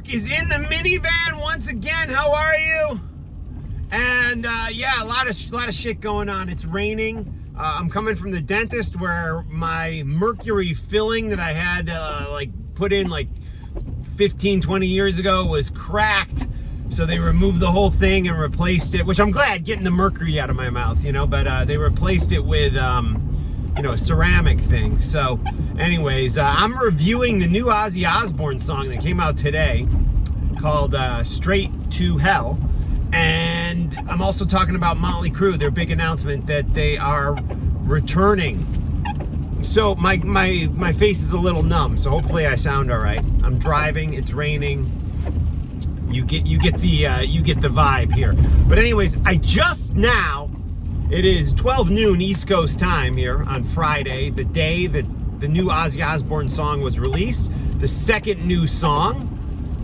Mark is in the minivan once again. How are you? And yeah, a lot of shit going on. It's raining. I'm coming from the dentist where my mercury filling that I had like put in like 15, 20 years ago was cracked. So they removed the whole thing and replaced it, which I'm glad, getting the mercury out of my mouth, you know, but they replaced it with, you know, a ceramic thing. So anyways, I'm reviewing the new Ozzy Osbourne song that came out today called Straight to Hell. And I'm also talking about MÖTLEY CRÜE, their big announcement that they are returning. So my face is a little numb, so hopefully I sound all right. I'm driving, it's raining. You get the vibe here. But anyways, I just now, it is 12 noon East Coast time here on Friday, the day that the new Ozzy Osbourne song was released, the second new song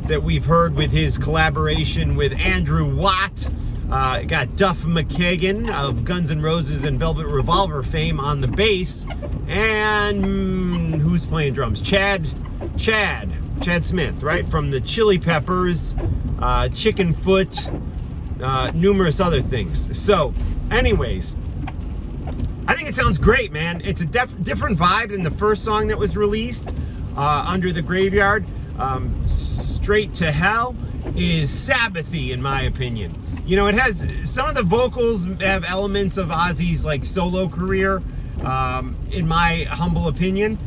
that we've heard with his collaboration with Andrew Watt. Got Duff McKagan of Guns N' Roses and Velvet Revolver fame on the bass, and who's playing drums? Chad Smith, right, from the Chili Peppers, Chicken Foot, numerous other things. So anyways, I think it sounds great, man. It's a different vibe than the first song that was released, Under the Graveyard. Straight to Hell is Sabbathy, in my opinion. You know, it has some of the vocals have elements of Ozzy's like solo career, in my humble opinion,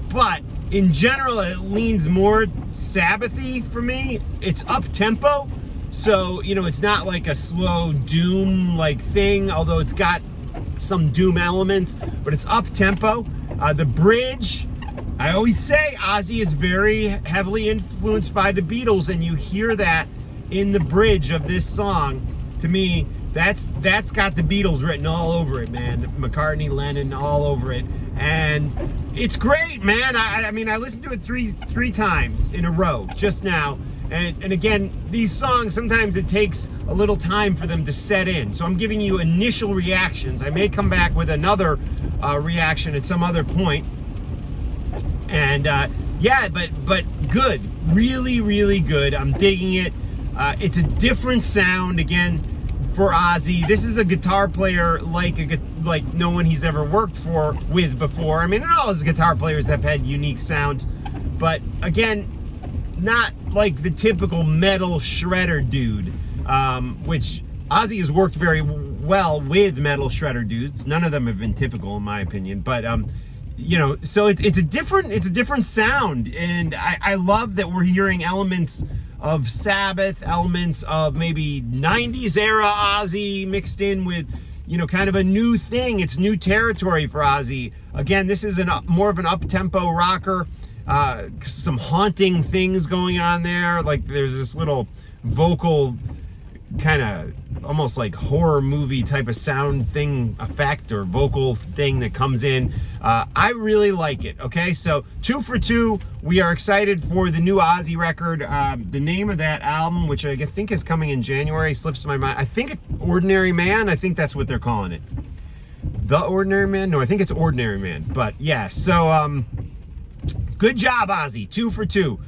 but in general it leans more Sabbathy for me. It's up tempo, so you know it's not like a slow doom like thing, although it's got some doom elements, but it's up tempo. The bridge, I always say Ozzy is very heavily influenced by the Beatles, and you hear that in the bridge of this song. To me, that's got the Beatles written all over it, man. McCartney, Lennon, all over it, and it's great, man. I mean, I listened to it three times in a row just now, and again, these songs, sometimes it takes a little time for them to set in. So I'm giving you initial reactions. I may come back with another reaction at some other point. And yeah, but good, really good. I'm digging it. It's a different sound again for Ozzy. This is a guitar player like no one he's ever worked with before. I mean, all his guitar players have had unique sound, but again, not like the typical metal shredder dude, which Ozzy has worked very well with metal shredder dudes. None of them have been typical, in my opinion, but you know, so it's a different sound, and I love that we're hearing elements of Sabbath, elements of maybe 90s era Ozzy mixed in with, you know, kind of a new thing. It's new territory for Ozzy. Again, this is more of an up-tempo rocker. Some haunting things going on there. Like there's this little vocal kind of almost like horror movie type of sound thing effect or vocal thing that comes in. I really like it. Okay, so 2 for 2. We are excited for the new Ozzy record. The name of that album, which I think is coming in January, slips my mind. I think it's Ordinary Man. I think that's what they're calling it. The Ordinary Man? No, I think it's Ordinary Man. But yeah, so good job, Ozzy. 2 for 2.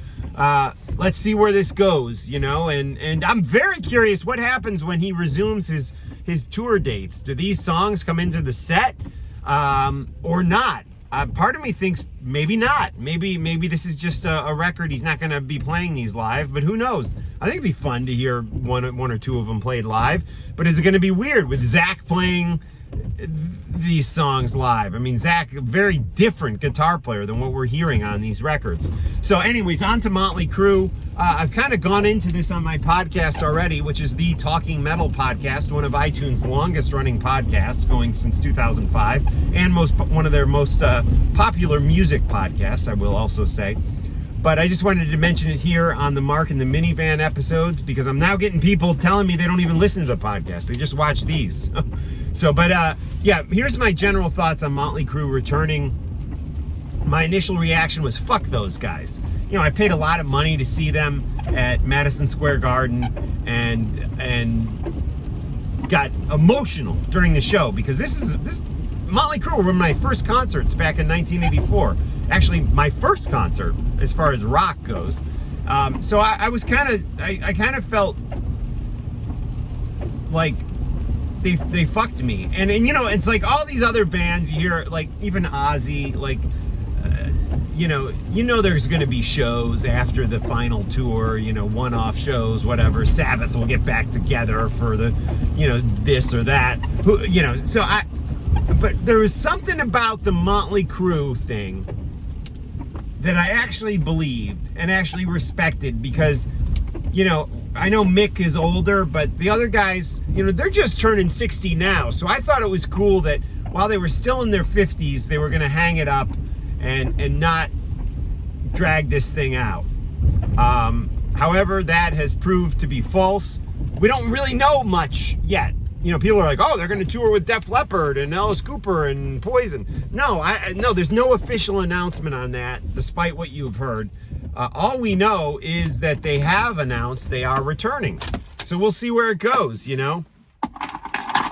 Let's see where this goes, you know, and I'm very curious what happens when he resumes his tour dates. Do these songs come into the set or not? Part of me thinks maybe not. Maybe this is just a record. He's not going to be playing these live, but who knows? I think it'd be fun to hear one or two of them played live. But is it going to be weird with Zach playing these songs live? I mean, Zach, a very different guitar player than what we're hearing on these records. So anyways, on to MÖTLEY CRÜE. I've kind of gone into this on my podcast already, which is the Talking Metal Podcast, one of iTunes' longest running podcasts, going since 2005, and one of their most popular music podcasts, I will also say. But I just wanted to mention it here on the Mark and the Minivan episodes, because I'm now getting people telling me they don't even listen to the podcast. They just watch these. So, but yeah, here's my general thoughts on MÖTLEY CRÜE returning. My initial reaction was, fuck those guys. You know, I paid a lot of money to see them at Madison Square Garden and got emotional during the show, because this MÖTLEY CRÜE were one of my first concerts back in 1984. Actually, my first concert as far as rock goes. So I was kind of, I kind of felt like they fucked me. And you know, it's like all these other bands you hear, like even Ozzy, like, you know there's going to be shows after the final tour, you know, one-off shows, whatever. Sabbath will get back together for the, you know, this or that. You know, so but there was something about the Mötley Crüe thing that I actually believed and actually respected because, you know, I know Mick is older, but the other guys, you know, they're just turning 60 now. So I thought it was cool that while they were still in their 50s, they were going to hang it up and not drag this thing out. However, that has proved to be false. We don't really know much yet. You know, people are like, oh, they're going to tour with Def Leppard and Alice Cooper and Poison. No, no, there's no official announcement on that, despite what you've heard. All we know is that they have announced they are returning. So we'll see where it goes, you know?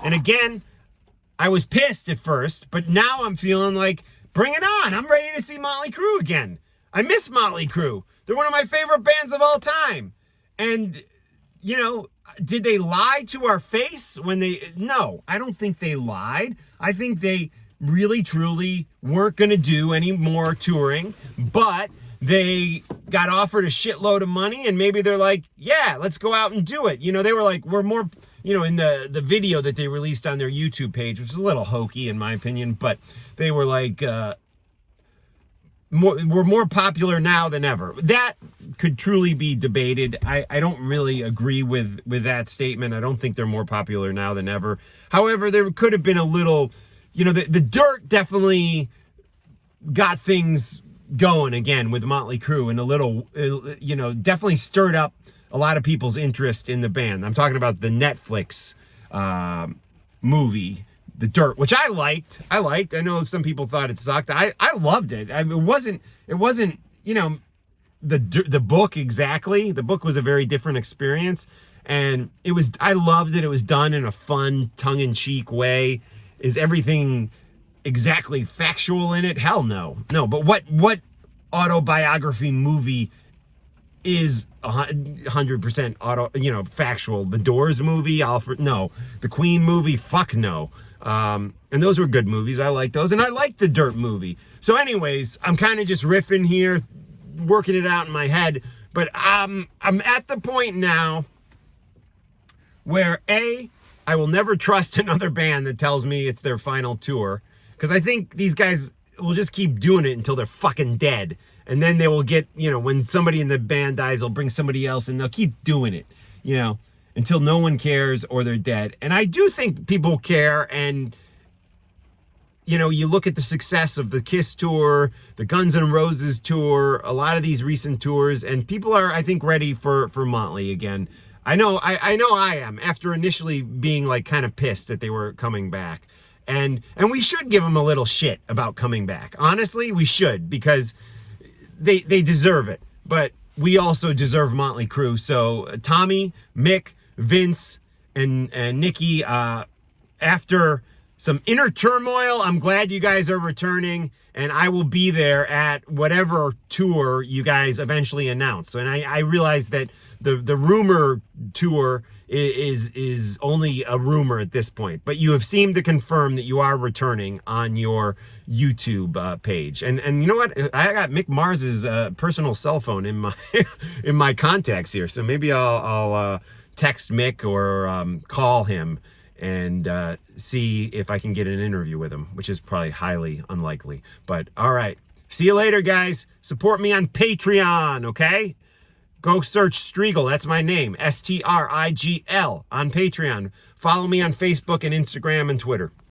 And again, I was pissed at first, but now I'm feeling like, bring it on. I'm ready to see Mötley Crüe again. I miss Mötley Crüe. They're one of my favorite bands of all time. And, you know, did they lie to our face when they... No, I don't think they lied. I think they really, truly weren't going to do any more touring, but they got offered a shitload of money, and maybe they're like, yeah, let's go out and do it. You know, they were like, we're more... You know, in the video that they released on their YouTube page, which is a little hokey in my opinion, but they were like, we're more popular now than ever. That could truly be debated. I don't really agree with that statement. I don't think they're more popular now than ever. However, there could have been a little, you know, the Dirt definitely got things going again with Mötley Crüe, and a little, you know, definitely stirred up a lot of people's interest in the band. I'm talking about the Netflix movie, The Dirt, which I liked. I know some people thought it sucked. I loved it. I mean, it wasn't, you know, the book exactly. The book was a very different experience, and I loved it. It was done in a fun, tongue-in-cheek way. Is everything exactly factual in it? Hell no. No, but what autobiography movie is 100% factual? The Doors movie, no. The Queen movie, fuck no. And those were good movies. I like those, and I liked the Dirt movie. So anyways, I'm kind of just riffing here, working it out in my head, but I'm at the point now where I will never trust another band that tells me it's their final tour, because I think these guys will just keep doing it until they're fucking dead. And then they will get, you know, when somebody in the band dies, they'll bring somebody else, and they'll keep doing it, you know, until no one cares or they're dead. And I do think people care. And, you know, you look at the success of the Kiss tour, the Guns N' Roses tour, a lot of these recent tours, and people are, I think, ready for Mötley again. I know I am, after initially being like kind of pissed that they were coming back. And we should give them a little shit about coming back. Honestly, we should, because they deserve it, but we also deserve Mötley Crüe. So Tommy, Mick, Vince, and Nikki, after some inner turmoil, I'm glad you guys are returning, and I will be there at whatever tour you guys eventually announce. And I realize that the rumor tour is only a rumor at this point, but you have seemed to confirm that you are returning on your YouTube page. And you know what? I got Mick Mars's personal cell phone in my in my contacts here, so maybe I'll text Mick or call him and see if I can get an interview with him, which is probably highly unlikely. But all right, see you later, guys. Support me on Patreon, okay? Go search Strigl, that's my name, Strigl, on Patreon. Follow me on Facebook and Instagram and Twitter.